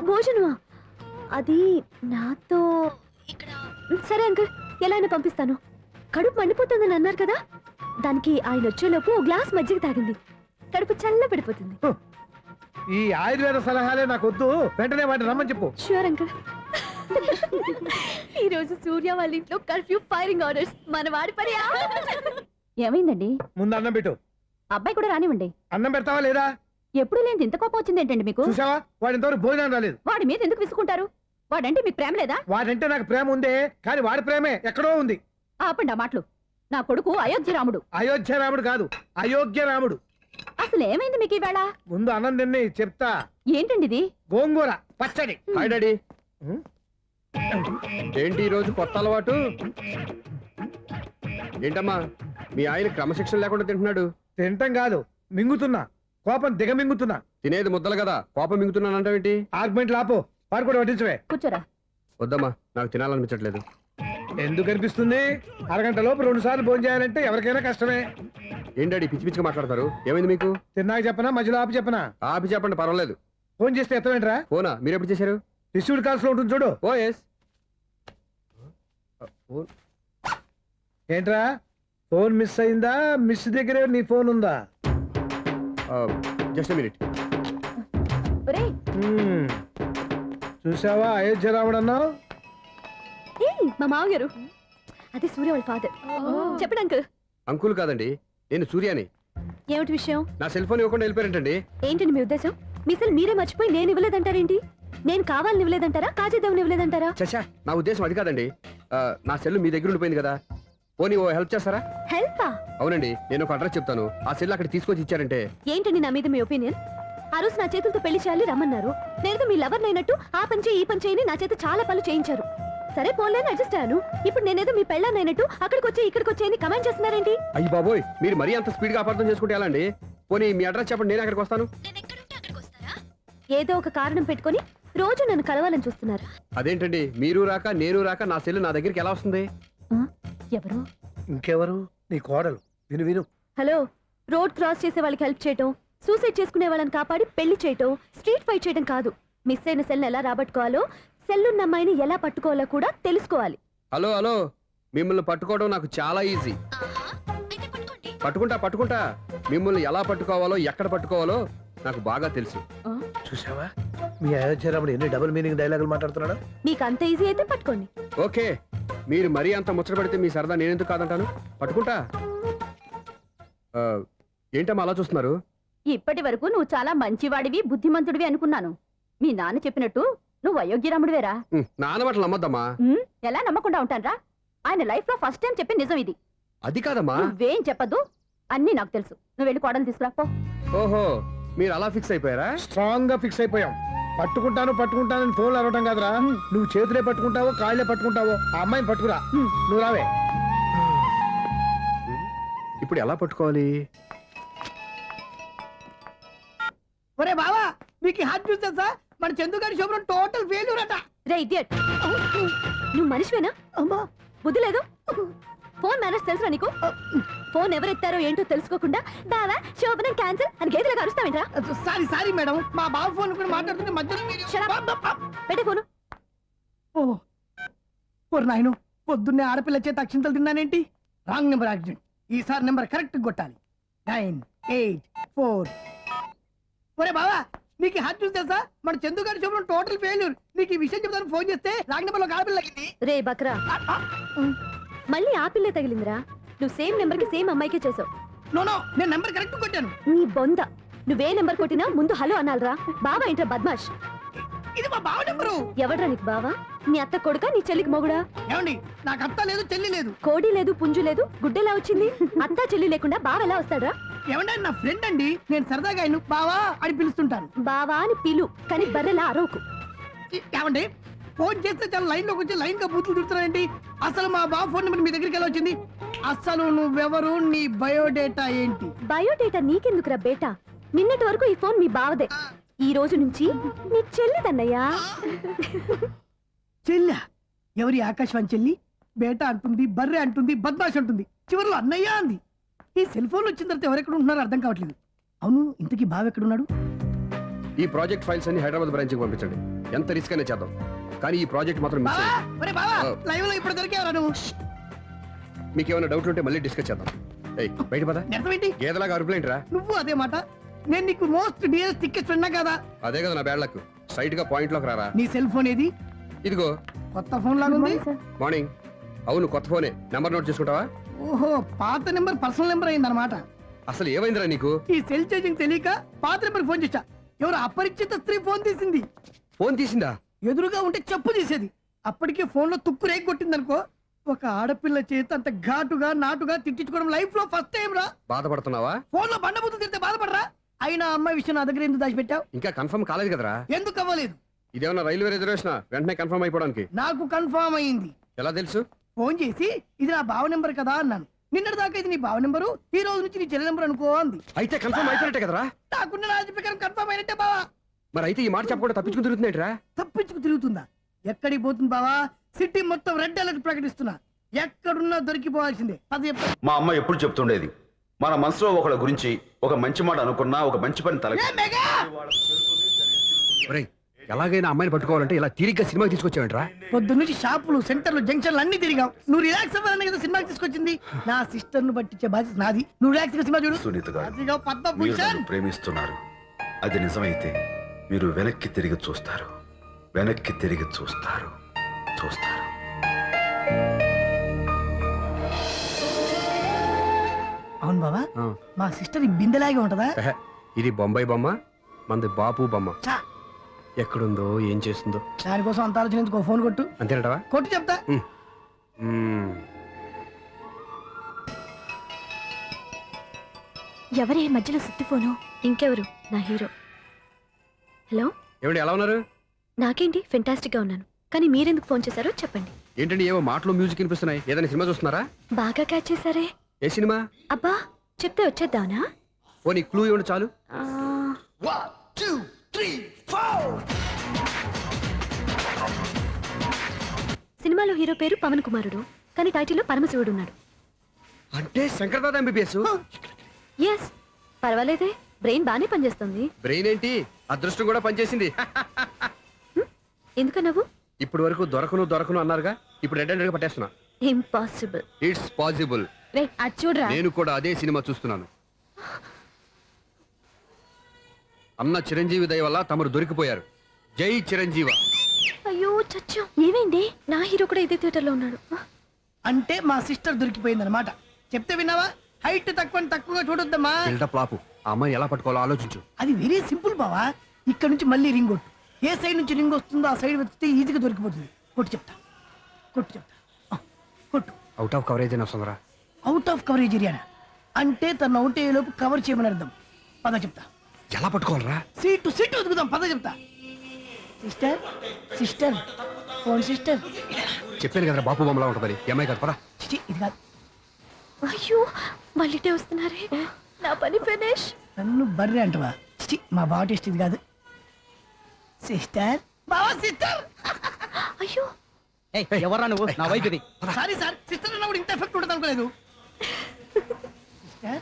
భోజనమా? అది నాతో ఇక్కడ. సరే అంకుల్, ఎలా అయినా పంపిస్తాను. కడుపు మండిపోతుందని అన్నారు కదా, దానికి ఆయన వచ్చేలోపు ఓ గ్లాస్ మజ్జిగ తాగింది, కడుపు చల్ల పడిపోతుంది. ఈ ఆయుర్వేద సలహాలే నాకు వద్దు, వెంటనే వాటిని రమ్మని చెప్పు. Sure uncle. ఈ రోజు సూర్య వాళ్ళ ఇంట్లో కర్ఫ్యూ ఫైరింగ్ ఆర్డర్స్. మన వాడి పని. ఏమైందండి? ముందు అన్నం పెట్టు. అబ్బాయి కూడా రానివ్వండి. అన్నం పెడతావా లేదా? ఎప్పుడు లేని ఇంత కోపం వచ్చింది ఏంటండి మీకు? చూసావా, వాడి ఇంతవరకు భోజనం రాలేదు. వాడి మీద ఎందుకు విసుకుంటారు? వాడంటే మీకు ప్రేమ లేదా? వాడంటే నాకు ప్రేమ ఉందే, కానీ వాడి ప్రేమే ఎక్కడో ఉంది. ఆపండి ఆ మాటలు. నా కొడుకు అయోధ్య రాముడు. అయోధ్య రాముడు కాదు, అయోగ్య రాముడు. అసలు ఏమైంది మీకు ఈవేళ? ముందు అన్నం తిని చెప్తా. ఏంటండి ఇది? గోంగూర పచ్చడి. Hi daddy. ఏంటి ఈ రోజు కొత్త అలవాటు? ఏంటమ్మా మీ ఆయన క్రమశిక్షణ లేకుండా తింటున్నాడు? తింటం కాదు, మింగుతున్నా. కోపం దిగమింగుతున్నా. తినేది ముద్దలు కదా, కోపం మింగుతున్నానంటావేంటి? ఆర్గ్మెంట్ లాపో, వాడు కూడా వడ్డించవే. కూర్చోరా. వద్దమ్మా, నాకు తినాలనిపించట్లేదు. ఎందుకు అనిపిస్తుంది? అరగంట లోపు 2 సార్లు భోజనం చేయాలంటే ఎవరికైనా కష్టమే. ఏం డాడీ పిచ్చి పిచ్చిగా మాట్లాడతారు? ఏమైంది మీకు? తిన్నాక చెప్పనా, మధ్యలో ఆపి చెప్పనా? ఆపి చెప్పండి, పర్వాలేదు. ఫోన్ చేస్తే ఎత్తవేంట్రా? ఫోనా? మీరు ఎప్పుడు చేశారు? రిసీవ్డ్ కాల్స్ లో ఉంటుంది చూడు. ఓ ఎస్. ఏంట్రా, ఫోన్ మిస్ అయిందా? మిస్ దగ్గరే నీ ఫోన్ ఉందా? Just minute. చూసావా, అయోధ్య రాముడు అన్నావు. మా మామగారు, అది సూర్య వాళ్ళ ఫాదర్. చెప్పండి అంకుల్. అంకుల్ కాదండి, నేను సూర్యాని. ఏమిటి విషయం? నా సెల్ ఫోన్ ఇవ్వకుండా వెళ్ళిపోయారంటండి. ఏంటండి మీ ఉద్దేశం? మీ సెల్ మీరే మర్చిపోయి నేను ఇవ్వలేదంటారేంటి? నేను కావాలని ఇవ్వలేదంటారా, కాజేద్దామని ఇవ్వలేదంటారా? చచ్చా, నా ఉద్దేశం అది కాదండి. నా సెల్ మీ దగ్గర ఉండిపోయింది కదా, పోనీ ఓ హెల్ప్ చేస్తారా? హెల్పా? అవునండి, నేను ఒక అడ్రస్ చెప్తాను, ఆ సెల్ అక్కడ తీసుకొచ్చి ఇచ్చారంటే. ఏంటండి నా మీద మీ ఒపీనియన్? ఆ రోజు నా చేతులతో పెళ్లి చేయాలి రమ్మన్నారు. నేను మీ లవర్ అయినట్టు ఆ పని చేయి ఈ పని చేయని నా చేత చాలా పనులు చేయించారు. సరే పోన్లేని అడ్జస్ట్ అయ్యాను. ఇప్పుడు నేనేదో మీ పెళ్ళాన్నైనట్టు అక్కడికి వచ్చి ఇక్కడికి వచ్చి కమెంట్ చేస్తున్నారేంటి? అయ్యి బాబోయ్, మీరు మరీ అంత స్పీడ్ గా అపార్థం చేసుకుంటే ఎలా అండి? పోనీ మీ అడ్రస్ చెప్పండి, నేను అక్కడికి వస్తాను. ఏదో ఒక కారణం పెట్టుకొని రోజు నన్ను కలవాలని చూస్తున్నారు. అదేంటండి, మీరు రాక నేను రాక నా సెల్ నా దగ్గరికి ఎలా వస్తుంది? ఎవరు? ఇంకెవరు? నీ కోడలు. విను విను. హలో, రోడ్ క్రాస్ చేసే వాళ్ళకి హెల్ప్ చేయటం, సూసైడ్ చేసుకునే వాళ్ళని కాపాడి పెళ్లి చేయటం, స్ట్రీట్ ఫైట్ చేయడం కాదు. మిస్ అయిన సెల్ ఎలా రాబట్టుకోవాలో, సెల్లున్న అమ్మాయిని ఎలా పట్టుకోవాలో కూడా తెలుసుకోవాలి. హలో హలో, మిమ్మల్ని పట్టుకోవడం నాకు చాలా ఈజీ. పట్టుకుంటా. మిమ్మల్ని ఎలా పట్టుకోవాలో, ఎక్కడ పట్టుకోవాలో నాకు బాగా తెలుసు. చూసావా, మీ అయోధ్య రాముడు ఎన్ని డబుల్ మీనింగ్ డైలాగులు మాట్లాడుతున్నాడు. మీకు అంత ఈజీ అయితే పట్టుకోండి. ఓకే, మీరు మరీ అంత ముచ్చట పెడితే మీ సరదా నేనెందుకు కాదంటాను. పట్టుకుంటా. ఏంటమ్మా అలా చూస్తున్నారు? ఇప్పటి వరకు నువ్వు చాలా మంచివాడివి, బుద్ధిమంతుడివి అనుకున్నాను. మీ నాన్న చెప్పినట్టు నువ్వు అయోగ్యరాముడివేరా? నాన్న మాటలు నమ్మద్దమ్మా. ఎలా నమ్మకుండా ఉంటానరా? ఆయన లైఫ్ లో ఫస్ట్ టైం చెప్పి నిజం ఇది. అది కాదమ్మా. నువ్వేం చెప్పద్దు, అన్ని నాకు తెలుసు. నువ్వు వెళ్ళి కోడలు తీసుకురాపో. ఓహో, మీరు అలా ఫిక్స్ అయిపోయారా? స్ట్రాంగ్ గా ఫిక్స్ అయిపోయాం. పట్టుకుంటానని ఫోన్లు అరవటం కాదురా. నువ్వు చేతులే పట్టుకుంటావో కాళ్ళే పట్టుకుంటావో ఆ అమ్మాయిని పట్టుకురా. నువ్వు రావే. ఇప్పుడు ఎలా పట్టుకోవాలి? ఒరే బావా, మీకు హాట్ న్యూస్ తెలుసా? మన చందుగారి శుభ్రం టోటల్ ఫెయిల్యూర్ అట. రే ఇడియట్, నువ్వు మనిషివేనా? అమ్మా, బుద్ధి లేదు. ఫోన్ మేనేజ్ తెలుసా నీకు? ఫోన్ ఎవరెత్తారో ఏంటో తెలుసుకోకుండా బావా శోభనం క్యాన్సిల్ అని గేదెలకు అరుస్తావేంట్రా? సారీ మేడం, మా బావ ఫోన్ కూడా మాట్లాడుతుంటే మధ్యలో పెట్టే ఫోను. ఓ నాయను, పొద్దున్నే ఆడపిల్ల చేత అక్షింతలు తిన్నానేంటి? Wrong number accident. ఈసారి నెంబర్ కరెక్ట్ కొట్టాలి. 984. ఒరే బావా, నీకు హాట్ న్యూస్ తెలుసా? మన చందుగారి శుభ్రం టోటల్ ఫెయిల్యూర్. నీకు ఈ విషయం చెప్తాను ఫోన్ చేస్తే రాంగ్ నెంబర్ లో ఆడపిల్ల తగ్గింది. రే బక్రా, మళ్ళీ ఆ పిల్లే తగిలిందిరా. నువ్వు సేమ్ నెంబర్ కి సేమ్ అమ్మాయికే చేసావు. నో, నేను నెంబర్ కరెక్ట్ కొట్టాను. నీ బొంద, నువ్వే నెంబర్ కొట్టినా ముందు హలో అనాలరా. బావా ఏంట్రా బద్మాష్? ఇది మా బావ నెంబరు. ఎవడ్రా నీకు బావా? నీ అత్త కొడుక, నీ చెల్లికి మొగుడా? ఏమండి, నాకు అత్త లేదు చెల్లి లేదు. కోడి లేదు పుంజు లేదు, గుడ్డెలా వచ్చింది? అత్త చెల్లి లేకుండా బావ ఎలా వస్తాడ్రా? ఏమంటే నా ఫ్రెండ్ అండి, నేను సరదాగా ఆయన బావా అని పిలుస్తుంటాను. బావా అని పిలు, కానీ బర్రెలా అరవకు. ఏమండి, ఫోన్ చేస్తే చాలా లైన్ లోకి వచ్చి లైన్ గా బూతులు తిడుతున్నానండి. అసలు మా బావ ఫోన్ నెంబర్ మీ దగ్గరికి ఎలా వచ్చింది? అసలు నువ్వెవరు, నీ బయోడేటా ఏంటి? బయోడేటా నీకెందుకురా బేటా? నిన్నటి వరకు ఈ ఫోన్ మీ బావదే, ఈ రోజు నుంచి నీ చెల్లిదన్నయ్యా. చెల్లి ఎవరి? ఆకాశవాణి చెల్లి. బేటా అంటుంది, బర్రె అంటుంది, బద్మాష్ అంటుంది, చివరిలో అన్నయ్య అంది. ఈ సెల్ ఫోన్ వచ్చిన తర్వాత ఎవరెక్కడ ఉంటున్నారో అర్థం కావట్లేదు. అవును, ఇంతకీ బావ ఎక్కడున్నాడు? ఈ ప్రాజెక్ట్ ఫైల్స్ అన్ని హైదరాబాద్ బ్రాంచ్ కి పంపించండి. ఎంత రిస్క్ అయినా చేద్దాం, కానీ ఈ ప్రాజెక్ట్ మాత్రం మిస్ బావా అయ్యింది. ఒరే బావా ఆ. లైవ్ లో ఇప్పుడు దొరికేవరా నువ్వు? మీకు ఏమైనా డౌట్లు ఉంటే మళ్ళీ డిస్కస్ చేద్దాం. ఏయ్ బయట పద. అర్థమేంటి? గేదలాగా అరుపులేంట్రా? నువ్వు అదే మాట. నేను నీకు మోస్ట్ డియరెస్ట్ టికెట్స్ విన్నా కదా. అదే కదా నా బ్యాడ్ లక్. స్ట్రైట్ గా పాయింట్ లోకి రారా. నీ సెల్ ఫోన్ ఏది? ఇదిగో కొత్త ఫోన్ లాగా ఉంది. మార్నింగ్. అవును కొత్త ఫోనే. నెంబర్ నోట్ చేసుకుంటావా? ఓహో పాత నెంబర్ పర్సనల్ నెంబర్ అయిందన్నమాట. అసలు ఏమైందిరా నీకు? ఈ సెల్ చేంజింగ్ తెలియక పాత నెంబర్ ఫోన్ చేశా. ఎవరు అపరిచిత స్త్రీ ఫోన్ తీసింది. ఫోన్ తీసిందా? ఎదురుగా ఉంటే చెప్పు తీసేది. అప్పటికే ఫోన్ లో తుక్కు రేగి కొట్టిందనుకో. ఒక ఆడపిల్ల చేత అంత ఘాటుగా నాటుగా తిట్టించుకోవడం లైఫ్ లో ఫస్ట్ టైం రా. బాధపడుతున్నావా? ఫోన్ లో బండబూతులు తిడితే బాధపడరా? అయినా అమ్మాయి విషయం నా దగ్గర ఎందుకు దాచిపెట్టావు? ఇంకా కన్ఫర్మ్ కాలేదు కదరా. ఎందుకు అవ్వలేదు? ఇదేమన్నా రైల్వే రిజర్వేషన్? వెంటనే కన్ఫర్మ్ అయిపోవడానికి. నాకు కన్ఫర్మ్ అయింది. ఎలా తెలుసు? ఫోన్ చేసి ఇది నా బావ నెంబర్ కదా అన్నాను. నిన్నటి దాకా ఇది నీ బావ నెంబరు, ఈ రోజు నుంచి నీ చెల్లి నెంబర్ అనుకో అంది. అయితే కన్ఫర్మ్ అయిపోయినట్టే కదరా. నాకున్న రాజు ప్రకారం కన్ఫర్మ్ అయినట్టే బావా. మరి అయితే ఈ మాట చెప్పకుండా తప్పించుకుని తిరుగుతుందేంట్రా? తప్పించుకు తిరుగుతుందా? ఎక్కడికి పోతుంది బావా? సిటీ మొత్తం రెడ్ అలర్ట్ ప్రకటిస్తున్నా. ఎక్కడున్నా దొరికిపోవాల్సిందే. అది చెప్ప- మా అమ్మ ఎప్పుడు చెప్తుండేది, మన మనసులో ఒకళ్ళ గురించి ఒక మంచి మాట అనుకున్నా ఒక మంచి పని తల ఏ మెగా! ఒరేయ్, ఎలాగైనా అమ్మాయిని పట్టుకోవాలంటే ఇలా తీరిగ్గా సినిమాకి తీసుకొచ్చావేంట్రా? పొద్దున్నుంచి షాపులు సెంటర్లు జంక్షన్లు అన్ని తిరిగాం. నువ్వు రిలాక్స్ అవ్వాలని కదా సినిమాకి తీసుకొచ్చింది. నా సిస్టర్ ను పట్టించే బాధ్యత నాది. నువ్వు రిలాక్స్ గా సినిమా చూడు. సునీత గారు, అదిగో మీరు పద్మభూషణ్. నన్ను ప్రేమిస్తున్నారు. అది నిజమైతే మీరు వెనక్కి తిరిగి చూస్తారు, వెనక్కి తిరిగి చూస్తారు, చూస్తారు. అవును బావా, ఆ. మా సిస్టర్ ఈ బిందెలాగే ఉంటదా? ఎహె, ఇది బొంబాయి బొమ్మ, మంది బాపు బొమ్మ. చా, ఎక్కడుందో ఏం చేస్తుందో. దానికోసం అంత ఆలోచన ఎందుకు? ఫోన్ కొట్టు. అంతేనటవా? కొట్టు చెప్తా. ఎవరే మధ్యలో సుత్తి ఫోను? ఇంకెవరు? నా హీరో. హలో, ఏమిటి ఎలా ఉన్నారు? నాకేంటి ఫెంటాస్టిక్ గా ఉన్నాను. కానీ మీరెందుకు ఫోన్ చేశారో చెప్పండి. ఏంటండి ఏవో మాటలు మ్యూజిక్ వినిపిస్తున్నాయి. ఏదైనా సినిమా చూస్తున్నారా? బాగా క్యాచ్ చేశారే. ఏ సినిమా? అబ్బా, చెప్తే వచ్చేద్దానా? పోనీ క్లూ ఇవ్వండి చాలు. ఆ, 1 2 3 4. సినిమాలో హీరో పేరు పవన్ కుమారుడు, కానీ టైటిల్లో పరమశివుడు ఉన్నాడు. అంటే శంకర్దాద ఎంబీబీఎస్. ఎస్, పర్వాలేదే, బ్రెయిన్ బానే పనిచేస్తుంది. బ్రెయిన్ ఏంటి, అదృష్టం కూడా పనిచేసింది. ఎందుకన్నావు? ఇప్పటి వరకు దొరకను అన్నారుగా, ఇప్పుడు రెడ్ హ్యాండెడ్ గా పట్టేస్తున్నా. ఇంపాసిబుల్. It's possible. రే, అది చూడరా. నేను కూడా అదే సినిమా చూస్తున్నాను. అన్న చిరంజీవి దయ వల్ల తమరు దొరికిపోయారు. జై చిరంజీవ. అయ్యో చచ్చా, ఏమైంది? నా హీరో కూడా ఇదే థియేటర్ లో ఉన్నాడు. అంటే మా సిస్టర్ దొరికిపోయింది అనమాట. చెప్తే విన్నావా? హైట్ తక్కువగా చూడొద్దమ్మా. బిల్డప్ లాపు. ఆ అమ్మాయి ఎలా పట్టుకోవాలో ఆలోచించు. అది వెరీ సింపుల్ బావా. ఇక్కడ నుంచి మళ్ళీ రింగ్ కొట్టు. ఏ సైడ్ నుంచి రింగ్ వస్తుందో ఆ సైడ్ వెతికితే ఈజీగా దొరికిపోతుంది. కొట్టు చెప్తా. ఆ, కొట్టు. అవుట్ ఆఫ్ కవరేజ్ అని వస్తుందిరా. అవుట్ ఆఫ్ కవరేజ్ ఏరియా అంటే తన అవుట్ అయ్యేలోపు కవర్ చేయమని అర్థం. పద చెప్తా. ఎలా పట్టుకోవాలరా? సీటు వెతుకుదాం. పద చెప్తా. Sister phone sister. చెప్పాను కదరా బాపు బొమ్మలా ఉంటుందని. అమ్మాయి కదా పరా. చిచి, ఇది కాదు. అయ్యో, మళ్ళీటే వస్తున్నారే. నా పని ఫినిష్. నన్ను బర్రె అంటవా? చిచి, మా బావ టేస్ట్ ఇది కాదు. సిస్టర్, బావా సిస్టర్. అయ్యో, ఎవరా నువ్వు? నా వైపు ఇది. సారీ సార్, సిస్టర్ అన్నప్పుడు ఇంత ఎఫెక్ట్ ఉంటుంది అనుకోలేదు. సిస్టర్,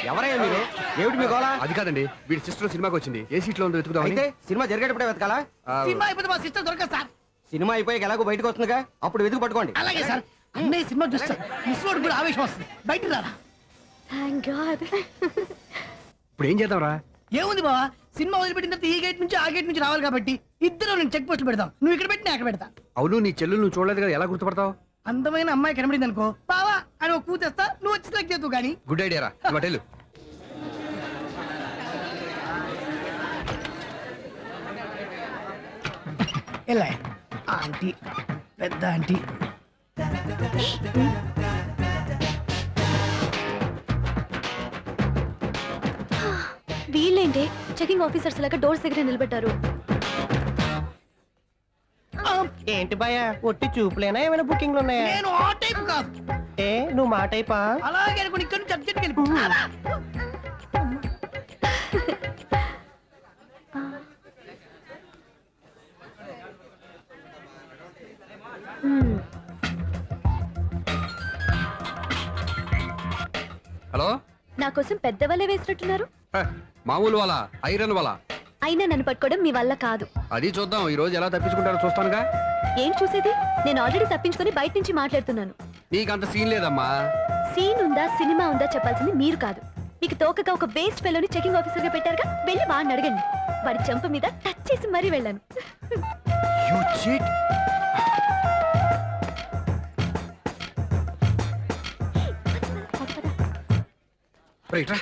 ఎవరయ్యా మీరు? ఏమిటి మీ గోళ? అది కాదండి, వీడి సిస్టర్ సినిమాకి వచ్చింది. ఏ సీట్ లో ఉందో వెతుకుదామని. అయితే సినిమా జరిగేటప్పుడే వెతకాలా? ఆ, సినిమా అయిపోతే మా సిస్టర్ దొరకదు సార్. సినిమా అయిపోయాక ఎలాగో బయటకు వస్తుందిగా, అప్పుడు వెతుకు పట్టుకోండి. అలాగే సార్. అన్నయ్య సినిమా చూస్తా మిస్వాడు కూడా ఆవేశం వస్తుంది. బయటికి రారా. Thank God. ఇప్పుడు ఏం చేద్దాంరా? ఏముంది బావా, సినిమా వదిలిపెట్టిన తర్వాత ఈ గేట్ నుంచి ఆ గేట్ నుంచి రావాలి కాబట్టి ఇద్దరు నేను చెక్ పోస్టులు పెడతాం. నువ్వు ఇక్కడ పెట్టి నేను అక్కడ పెడతా. అవును, నీ చెల్లెలు నువ్వు చూడలేదు కదా, ఎలా గుర్తుపడతావు? అందమైన అమ్మాయి కనబడింది అనుకో, బావా అని ఒక కూతేస్తా, నువ్వు వచ్చి సెలెక్ట్ చేద్దు కానీ. గుడ్ ఐడియా రా. హోటల్ ఎలా ఆంటీ, పెద్ద ఆంటీ. వీళ్ళేంటి చెకింగ్ ఆఫీసర్స్ లాగా డోర్స్ దగ్గర నిలబెట్టారు. ఏంటి భయ ఒట్టి చూపులేనా? ఏమైనా బుకింగ్లు ఉన్నాయా? నేను ఆ టైప్ కాదు. ఏ నువ్వు మా టైపా? అలాగే అనుకుని ఇక్కడ నుంచి అర్జెంట్కి వెళ్ళిపో. హలో. నా కోసం పెద్ద వలే వేసినట్టున్నారు. హ, మామూలు వాళ్ళ ఐరన్ వాళ్ళ. అయినా నన్ను పట్టుకోవడం మీ వల్ల కాదు. అది చూద్దాం ఈ రోజు ఎలా తప్పించుకుంటారో చూస్తానుగా. ఏం చూసేది? నేను ఆల్రెడీ తప్పించుకొని బయట నుంచి మాట్లాడుతున్నాను. నీకు అంత సీన్ లేదమ్మా. సీన్ ఉందా సినిమా ఉందా చెప్పాల్సింది మీరు కాదు. మీకు తోకగా ఒక బేస్ట్ ఫెలోని చెకింగ్ ఆఫీసర్ గా పెట్టారుగా, వెళ్ళి వాడిని అడగండి. వాడి చెంప మీద టచ్ చేసి మరీ వెళ్ళాను. You cheat. రైట్ రా.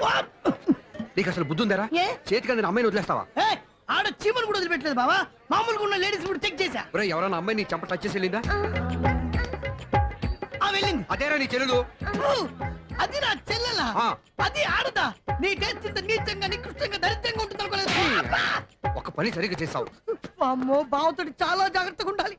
నీకు అసలు బుద్ధి ఉందారా? ఏ? చేతికి అందిన అమ్మాయిని వదిలేస్తావా? ఏయ్, ఆడ చీమను కూడా వదిలిపెట్టలేదు బావా. మామూలుగా ఉన్న లేడీస్ కూడా చెక్ చేశా. ఒరేయ్, ఎవరైనా అమ్మాయి నీ చెంప టచ్ చేసి వెళ్ళిందా? ఆ వెళ్ళింది. అదేరా నీ చెల్లెలు. ఓ, అది నా చెల్లెలా? ఆ. అది ఆడదా? నీ టేస్ట్ ఇంత నీచంగా నికృష్టంగా దరిద్రంగా ఉంటుంది అనుకోలేదు. ఒక పని సరిగ్గా చేసావు. అమ్మో, బావతోటి చాలా జాగ్రత్తగా ఉండాలి.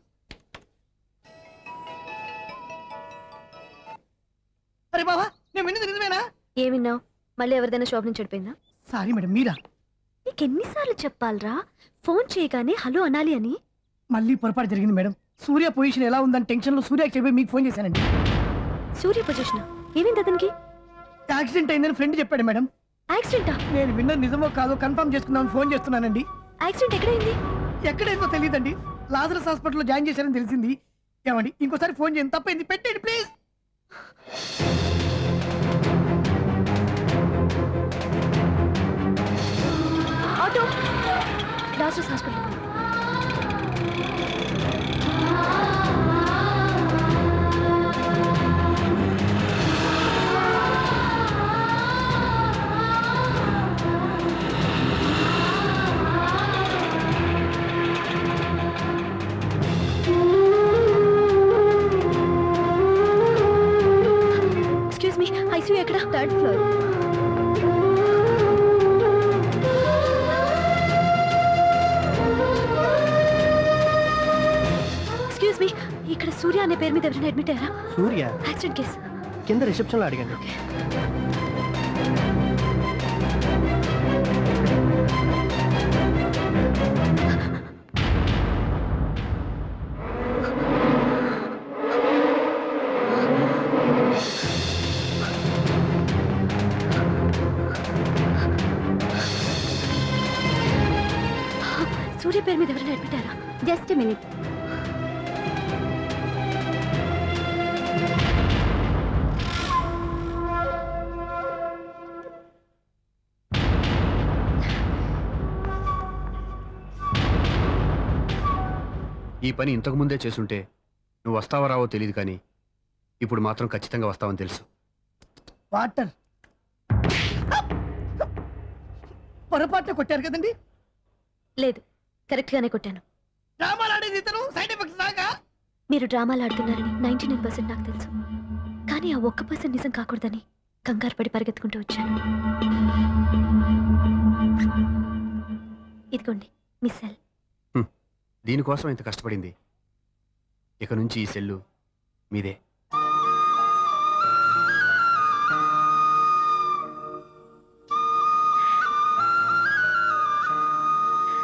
అరే బావా, నేను విన్నది నిజమేనా? ఏమిన్నావు? మళ్ళీ ఎవరిదైనా షాప్ నుంచి చెడిపోయిందా? సారీ మేడం, మీరా? నీకెన్నిసార్లు చెప్పాలరా ఫోన్ చేయగానే హలో అనాలి అని? మళ్ళీ పొరపాటు జరిగింది మేడం. సూర్య పొజిషన్ ఎలా ఉందని టెన్షన్ లో సూర్యకి చెప్పి మీకు ఫోన్ చేశానండి. సూర్య పొజిషన్ ఏమైంది అతనికి? యాక్సిడెంట్ అయిందని ఫ్రెండ్ చెప్పాడు మేడం. యాక్సిడెంటా? నేను విన్నది నిజమో కాదో కన్ఫర్మ్ చేసుకుందామని ఫోన్ చేస్తున్నానండి. యాక్సిడెంట్ ఎక్కడైంది? ఎక్కడైందో తెలియదండి. లాజరస్ హాస్పిటల్లో జాయిన్ చేశారని తెలిసింది. ఏమండి, ఇంకోసారి ఫోన్ చేయండి. తప్పైంది, పెట్టండి please. Auto Lazarus hospital. Excuse me, ICU ఎక్కడ? Third floor. ఎక్స్క్యూజ్ మీ, ఇక్కడ సూర్య అనే పేరు మీద ఎవరైనా అడ్మిట్ అయ్యారా? Surya accident case. కింద రిసెప్షన్ లో అడిగాను. సూర్య పేరు మీద ఎవరైనా అడ్మిట్ అయ్యారా? Just minute. ఈ పని ఇంతకు ముందే చేసుంటే నువ్వు వస్తావో రావో తెలియదు, కానీ ఇప్పుడు మాత్రం ఖచ్చితంగా వస్తావని తెలుసు. వాటర్ పొరపాటున కొట్టారు కదండి. లేదు, కరెక్ట్ గానే కొట్టాను. డ్రామాలు ఆడేది ఇతను, సైడ్ ఎఫెక్ట్స్ దాకా. మీరు డ్రామాలు ఆడుతున్నారని 99% నాకు తెలుసు, కానీ ఆ 1% నిజం కాకూడదని కంగారు పడి పరిగెత్తుకుంటూ వచ్చాను. ఇదిగోండి మీ సెల్. దీనికోసం ఇంత కష్టపడింది. ఇక నుంచి ఈ సెల్లు మీదే.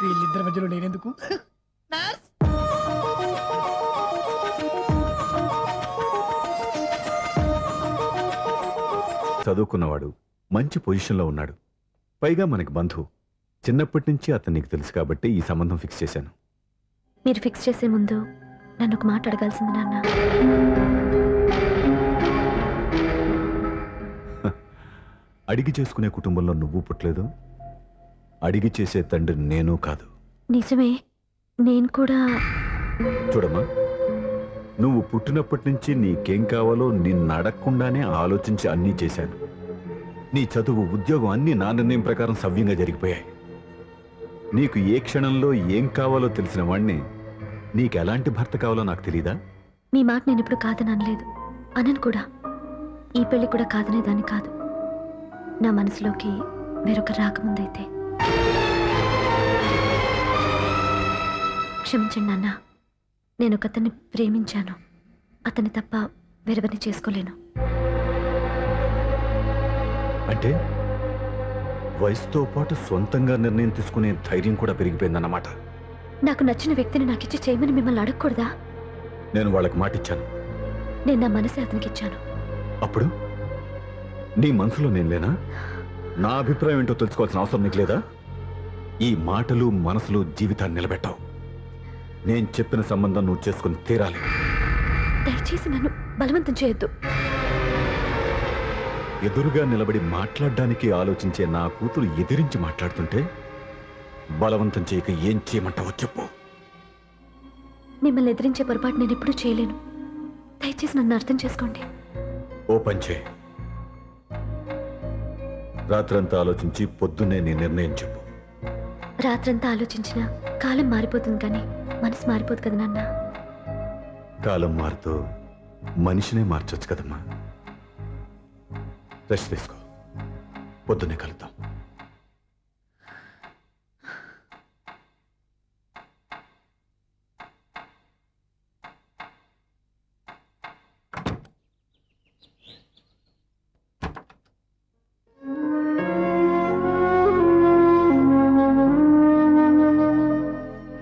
వీళ్ళిద్దరి మధ్యలో నేనెందుకు? చదువుకున్నవాడు, మంచి పొజిషన్లో ఉన్నాడు, పైగా మనకి బంధువు. చిన్నప్పటి నుంచి అతను నీకు తెలుసు కాబట్టి ఈ సంబంధం ఫిక్స్ చేశాను. మీరు ఫిక్స్ చేసే ముందు నన్ను ఒక మాట అడగాల్సింది నాన్న. అడిగి చేసుకునే కుటుంబంలో నువ్వు పుట్టలేదు, అడిగి చేసే తండ్రి నేను కాదు. నిజమే, నేను కూడా. చూడమ్మా, నువ్వు పుట్టినప్పటి నుంచి నీకేం కావాలో నిన్ను అడగకుండానే ఆలోచించి అన్నీ చేశాను. నీ చదువు, ఉద్యోగం అన్నీ నా నిర్ణయం ప్రకారం సవ్యంగా జరిగిపోయాయి. నీకు ఏ క్షణంలో ఏం కావాలో తెలిసిన వాణ్ణి నీకు ఎలాంటి భర్త కావాలో నాకు తెలీదా? మీ మాట నేను ఇప్పుడు కాదని అనలేదు, అనను కూడా. ఈ పెళ్లి కూడా కాదనేదాన్ని కాదు. నా మనసులోకి వేరొక రాకముందైతే. క్షమించండి నాన్న, నేను ఒకతన్ని ప్రేమించాను. అతన్ని తప్ప వేరెవరిని చేసుకోలేను. అంటే వయసుతో పాటు సొంతంగా నిర్ణయం తీసుకునే ధైర్యం కూడా పెరిగిపోయిందన్నమాట. నాకు నచ్చిన వ్యక్తిని నాకిచ్చి చేయమని మిమ్మల్ని అడగకూడదా? నేను వాళ్ళకి మాటిచ్చాను. నేను నా మనసే అతనికి ఇచ్చాను. అప్పుడు నీ మనసులో నేను లేనా? నా అభిప్రాయం ఏంటో తెలుసుకోవాల్సిన అవసరం నీకు లేదా? ఈ మాటలు మనసులు జీవితాన్ని నిలబెట్టావు. నేను చెప్పిన సంబంధం నువ్వు చేసుకుని తీరాలి. దయచేసి నన్ను బలవంతం చేయొద్దు. ఎదురుగా నిలబడి మాట్లాడడానికి ఆలోచించే నా కూతురు ఎదిరించి మాట్లాడుతుంటే బలవంతం చేయక ఏం చేయమంటావో చెప్పు. మిమ్మల్ని ఎదిరించే పొరపాటు నేను ఎప్పుడూ చేయలేను. దయచేసి నన్ను అర్థం చేసుకోండి. ఓ పంచే, రాత్రంతా ఆలోచించి పొద్దున్నే నీ నిర్ణయం చెప్పు. రాత్రంతా ఆలోచించినా కాలం మారిపోతుంది కానీ మనసు మారిపోదు కదా నాన్న. కాలం మారుతూ మనిషినే మార్చొచ్చు కదమ్మా. రెస్ట్ తీసుకో, పొద్దున్నే కలుద్దాం.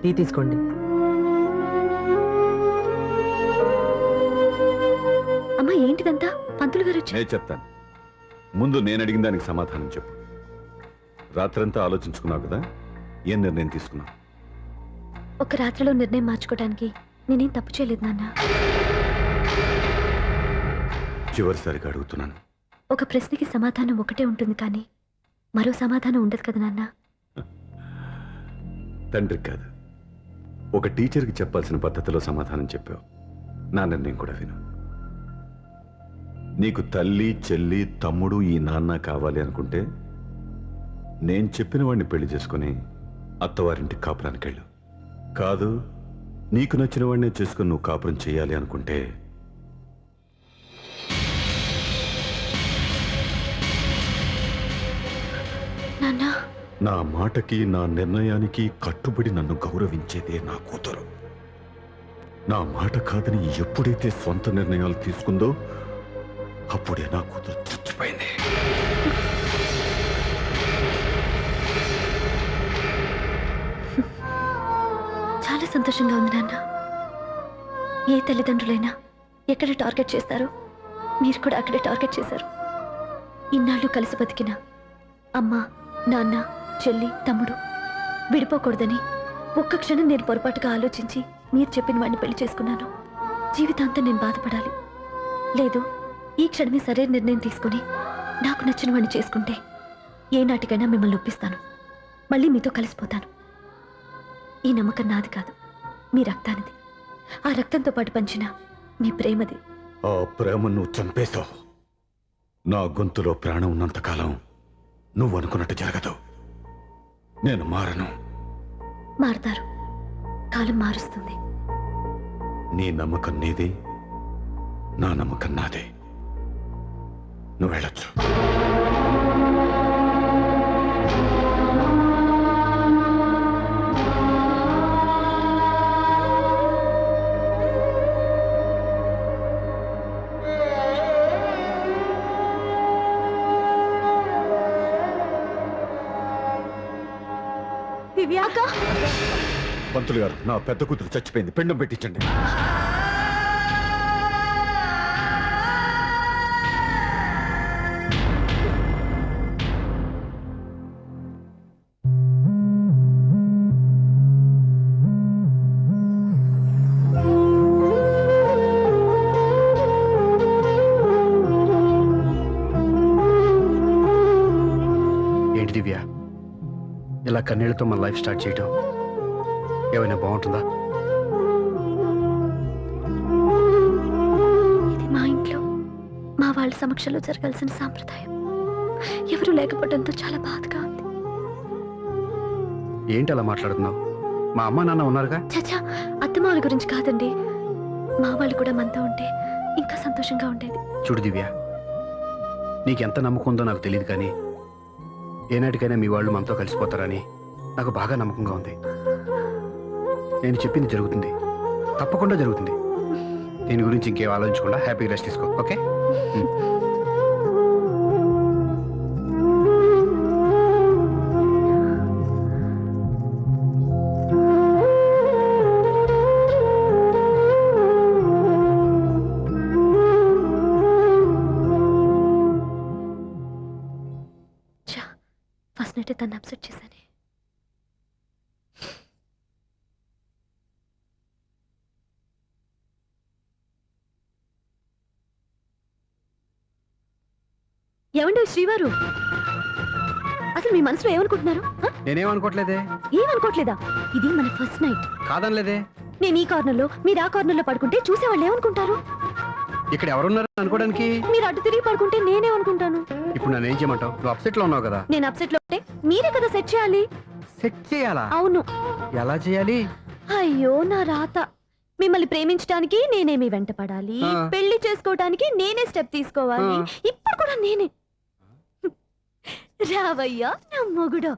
టీ తీసుకోండి. అమ్మా ఏంటిదంతా? పంతులు గారు వచ్చి నేను చెప్తాను. ముందు నేను అడిగిన దానికి సమాధానం చెప్పు. రాత్రంతా ఆలోచించుకున్నావు కదా, ఏం నిర్ణయం తీసుకున్నావు? ఒక రాత్రిలో నిర్ణయం మార్చుకోవడానికి నేనేం తప్పు చేయలేదు నాన్న. చివరిసారిగా అడుగుతున్నాను. ఒక ప్రశ్నకి సమాధానం ఒకటే ఉంటుంది కానీ మరో సమాధానం ఉండదు కదా నాన్న. తండ్రికి కాదు, ఒక టీచర్కి చెప్పాల్సిన పద్ధతిలో సమాధానం చెప్పావు. నా నిర్ణయం కూడా విను. నీకు తల్లి, చెల్లి, తమ్ముడు, ఈ నాన్న కావాలి అనుకుంటే నేను చెప్పిన వాడిని పెళ్లి చేసుకుని అత్తవారింటికి కాపురానికి వెళ్ళు. కాదు, నీకు నచ్చిన వాడినే చేసుకుని నువ్వు కాపురం చేయాలి అనుకుంటే నాన్న నా మాటకి, నా నిర్ణయానికి కట్టుబడి నన్ను గౌరవించేదే నా కూతురు. నా మాట కాదని ఎప్పుడైతే సొంత నిర్ణయాలు తీసుకుందో అప్పుడే నా కూతురు చచ్చిపోయింది. చాలా సంతోషంగా ఉంది నాన్న. ఏ తల్లిదండ్రులైనా ఎక్కడ టార్గెట్ చేస్తారో మీరు కూడా అక్కడే టార్గెట్ చేశారు. ఇన్నాళ్ళు కలిసి బతికిన అమ్మ, నాన్న, చెల్లి, తమ్ముడు విడిపోకూడదని ఒక్క క్షణం నేను పొరపాటుగా ఆలోచించి మీరు చెప్పిన వాడిని పెళ్లి చేసుకున్నాను. జీవితాంతం నేను బాధపడాలి. లేదు, ఈ క్షణమే సరైన నిర్ణయం తీసుకుని నాకు నచ్చిన వాడిని చేసుకుంటే ఏ నాటికైనా మిమ్మల్ని ఒప్పిస్తాను. మళ్ళీ మీతో కలిసిపోతాను. ఈ నమ్మకం నాది కాదు, మీ రక్తానిది. ఆ రక్తంతో పాటు పంచిన మీ ప్రేమది. ఆ ప్రేమ నువ్వు చంపేశావు. నా గొంతులో ప్రాణం ఉన్నంతకాలం నువ్వు అనుకున్నట్టు జరగదు. నేను మారను. మారతారు, కాలం మారుస్తుంది. నీ నమ్మకం నీది, నా నమ్మకం నాదే. నువ్వు వెళ్ళొచ్చు. దివ్యాక, పంతులు గారు, నా పెద్ద కూతురు చచ్చిపోయింది, పిండం పెట్టించండి. ఏంటి దివ్య, ఇలా కన్నీళ్లతో మన లైఫ్ స్టార్ట్ చేయటం ఏమైనా బాగుంటుందా? ఇది మా ఇంట్లో మా వాళ్ళ సమక్షంలో జరగాల్సిన సాంప్రదాయం. ఎవరు లేకపోవడంతో చాలా బాధగా ఉంది. ఏంటి అలా మాట్లాడుతున్నావు? మా అమ్మ నాన్న ఉన్నారుగా. చచ్చా, అత్తమాల గురించి కాదండి. మా వాళ్ళు కూడా మనతో ఉంటే ఇంకా సంతోషంగా ఉండేది. చూడు దివ్య, నీకెంత నమ్మకం ఉందో నాకు తెలియదు కానీ ఏనాటికైనా మీ వాళ్ళు మనతో కలిసిపోతారని నాకు బాగా నమ్మకంగా ఉంది. నేను చెప్పింది జరుగుతుంది, తప్పకుండా జరుగుతుంది. దీని గురించి ఇంకేం ఆలోచించకుండా హ్యాపీగా రెస్ట్ తీసుకో, ఓకే? ఫస్ట్ నైట్ తను అప్సెట్ చేశాను. ఏమండి శ్రీవారు, అసలు మీ మనసులో ఏమనుకుంటున్నారు? నేనేమనుకోవట్లేదే. ఏమనుకోవట్లేదా? ఇది మన ఫస్ట్ నైట్. కాదనలేదే. నేను ఈ కార్నర్ లో, మీరు ఆ కార్నర్ లో పడుకుంటే చూసేవాళ్ళు ఏమనుకుంటారు? ఇక్కడ ఎవరున్నారు అనుకోవడానికి? మీరు అటు తిరిగి పడుకుంటే నేనేమనుకుంటాను? ఇప్పుడు నన్ను ఏం చేయమంటావు? నువ్వు అప్సెట్ లో ఉన్నావు కదా. నేను అప్సెట్ లో ఉంటే మీరే కదా సెట్ చేయాలి. సెట్ చేయాలా? అవును. ఎలా చేయాలి? అయ్యో నా రాత. మిమ్మల్ని ప్రేమించడానికి నేనే మీ వెంట పడాలి, ఆ. పెళ్లి చేసుకోవడానికి నేనే స్టెప్ తీసుకోవాలి. ఆ. ఇప్పుడు కూడా నేనే. రావయ్యా నా మొగుడు.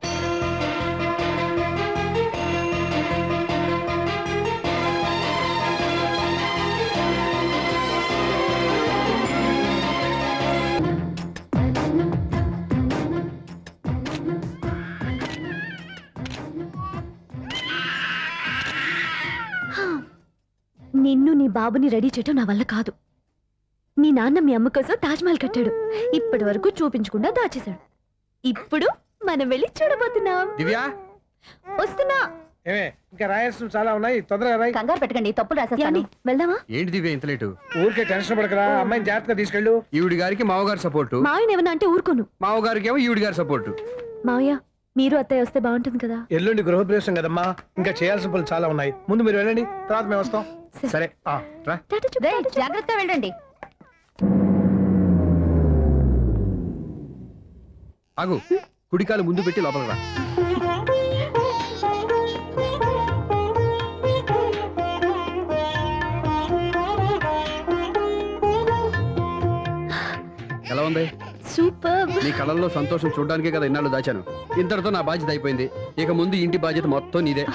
నిన్ను నీ బాబుని రెడీ చేయటం నా వల్ల కాదు. మీ నాన్న మీ అమ్మ కోసం తాజ్మహల్ కట్టాడు. ఇప్పటి వరకు చూపించకుండా దాచేశాడు. ఇప్పుడు మనం వెళ్ళి చూడబోతున్నాం. దివ్యా, వస్తున్నా. ఏమే ఇంకా రాయాల్సిన చాలా ఉన్నాయి, తొందరగా రాయి. కంగారు పెట్టకండి, తప్పులు రాసేస్తాను. వెళ్దామా? ఏంటి దివ్య ఇంత లేటు? ఊరికే టెన్షన్ పడకరా, అమ్మాయిని జాగ్రత్తగా తీసుకెళ్ళు. ఈవిడి గారికి మావగారు సపోర్టు, మావయ్య ఏమన్నా అంటే ఊరుకోను. మావగారికి ఏమో ఈవిడి గారి సపోర్టు. మావయ్య మీరు అత్తయ్య వస్తే బాగుంటుంది కదా. ఎల్లుండి గృహప్రవేశం కదమ్మా, ఇంకా చేయాల్సిన పనులు చాలా ఉన్నాయి. ముందు మీరు వెళ్ళండి, తర్వాత మేము వస్తాం. సరే ఆ. రా. జాగ్రత్తగా వెళ్ళండి. ఆగు, కుడికాలు ముందు పెట్టి లోపల రా. ఎలా ఉంది? సూపర్. నీ కళ్ళల్లో సంతోషం చూడడానికే కదా ఇన్నాళ్ళు దాచాను. ఇంతటితో నా బాధ్యత అయిపోయింది. ఇక ముందు ఇంటి బాధ్యత మొత్తం నీదే.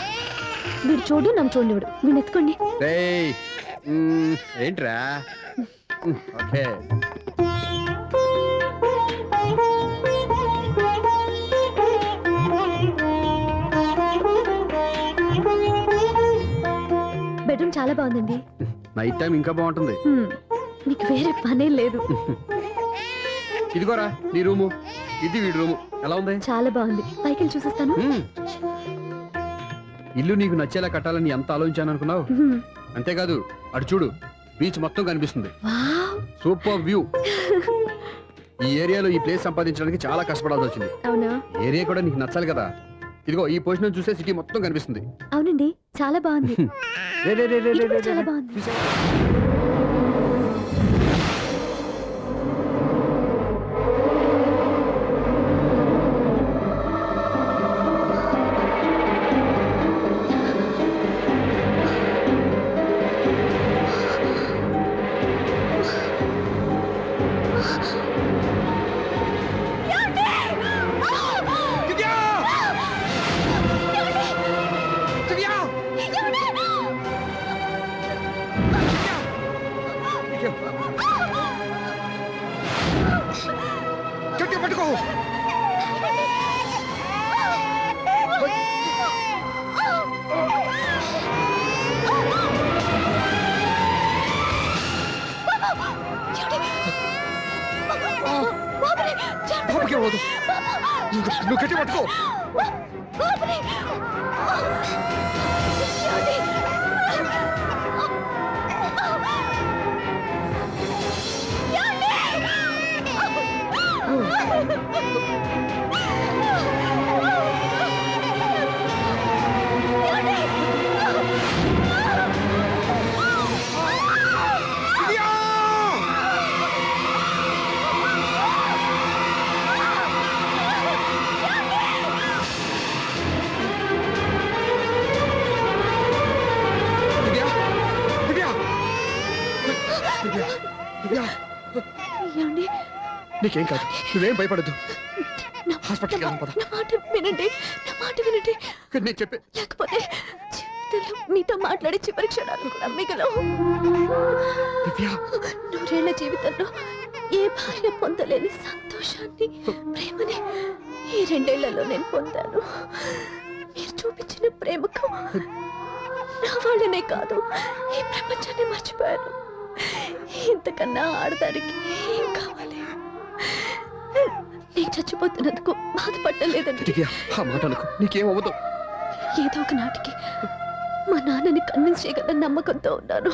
మీరు చూడు, నన్ను చూడనివాడు. మీరు ఎత్తుకోండి. రేయ్, ఏంట్రా? ఓకే. బెడ్రూమ్ చాలా బాగుందండి. నైట్ టైం ఇంకా బాగుంటుంది. మీకు వేరే పనే లేదు. ఇదిగోరా నీ రూము, ఇది వీడి రూము. ఎలా ఉంది? చాలా బాగుంది. పైకి వెళ్ళి చూసేస్తాను. ఇల్లు నీకు నచ్చేలా కట్టాలని ఎంత ఆలోచించాను అనుకున్నావు? అంతేకాదు, అటు చూడు, బీచ్ మొత్తం కనిపిస్తుంది. వావ్. Super view. ఈ ఏరియాలో ఈ ప్లేస్ సంపాదించడానికి చాలా కష్టపడాల్సి వచ్చింది. అవునా? ఏరియా కూడా నీకు నచ్చాలి కదా. ఇదిగో ఈ పొజిషన్ చూసే సిటీ మొత్తం కనిపిస్తుంది. అవునండి, చాలా బాగుంది. రే, రే, రే, రే, ఇది రే, కూడా రే, చాలా రే. బాగుంది. చూసావా? గట్టిగా పట్టుకో. బాబుకి ఇవ్వదు. నువ్వు గట్టి పట్టుకో. ఏమండి? నీకేం కాదు, నువ్వేం భయపడద్దు. హాస్పిటల్కి వెళ్దాం పద. నా మాట వినండి, నా మాట వినండి. నేను చెప్పే లేకపోతే జీవితంలో మీతో మాట్లాడే చివరి క్షణాలు కూడా మిగలవు. నూరేళ్ల జీవితంలో ఏ భార్య పొందలేని సంతోషాన్ని, ప్రేమని ఈ 2 ఏళ్లలో నేను పొందాను. మీరు చూపించిన ప్రేమకు నా వాళ్ళనే కాదు, ఈ ప్రపంచాన్ని మర్చిపోయాను. ఇంతకన్నా ఆడదానికి ఏం కావాలి? నేను చచ్చిపోతున్నందుకు బాధపడలేదండి. ఆ మాట అనుకో, నీకేమవ్వదు. ఏదో ఒక నాటికి మా నాన్నని కన్విన్స్ చేయగల నమ్మకంతో ఉన్నాను.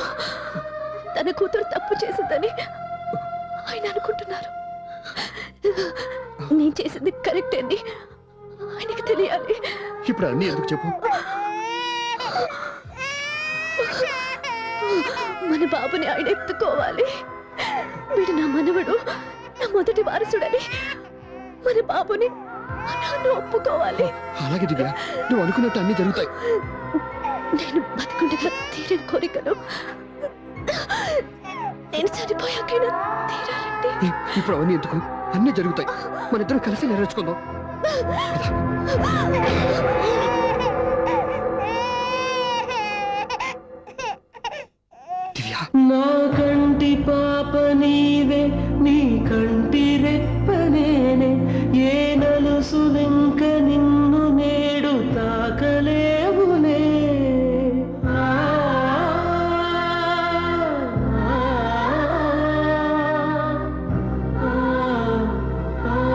తన కూతురు తప్పు చేసిందని ఆయన అనుకుంటున్నారు. నేను చేసింది కరెక్ట్ అని ఆయనకి తెలియాలి. ఇప్పుడు అన్నీ ఎందుకు చెప్పు? మన బాబుని ఆయన ఎత్తుకోవాలి. వీడు నా మనవడు, నా మొదటి వారసుడని మన బాబుని మా నాన్న ఒప్పుకోవాలి. అలాగే దివ్య, నువ్వు అనుకున్నట్టు అన్నీ జరుగుతాయి. నేను బతికుండగా తీరని కోరికను నేను చనిపోయాకైనా తీరాలండి. ఇప్పుడు అవన్నీ ఎందుకు? అన్నీ జరుగుతాయి. మన ఇద్దరం కలిసి నెరవేర్చుకుందాం. దివ్య, నా కంటి పాప నీవే, నీ కంటి రెప్పనేనే, ఏ నలుసులెంక నిన్ను నేడు తాకలేవునే. ఆ, ఆ, ఆ,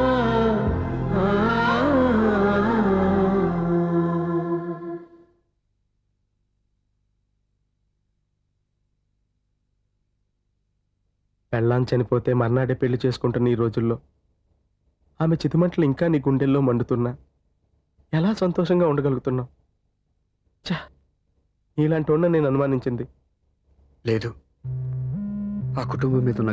ఆ. పెళ్ళాం చనిపోతే మర్నాడే పెళ్లి చేసుకుంటున్న ఈ రోజుల్లో ఆమె చితిమంటలు ఇంకా నీ గుండెల్లో మండుతున్నా ఎలా సంతోషంగా ఉండగలుగుతున్నావు? ఛా, నీలాంటి ఉన్న నేను అనుమానించింది. లేదు, ఆ కుటుంబం మీద ఉన్న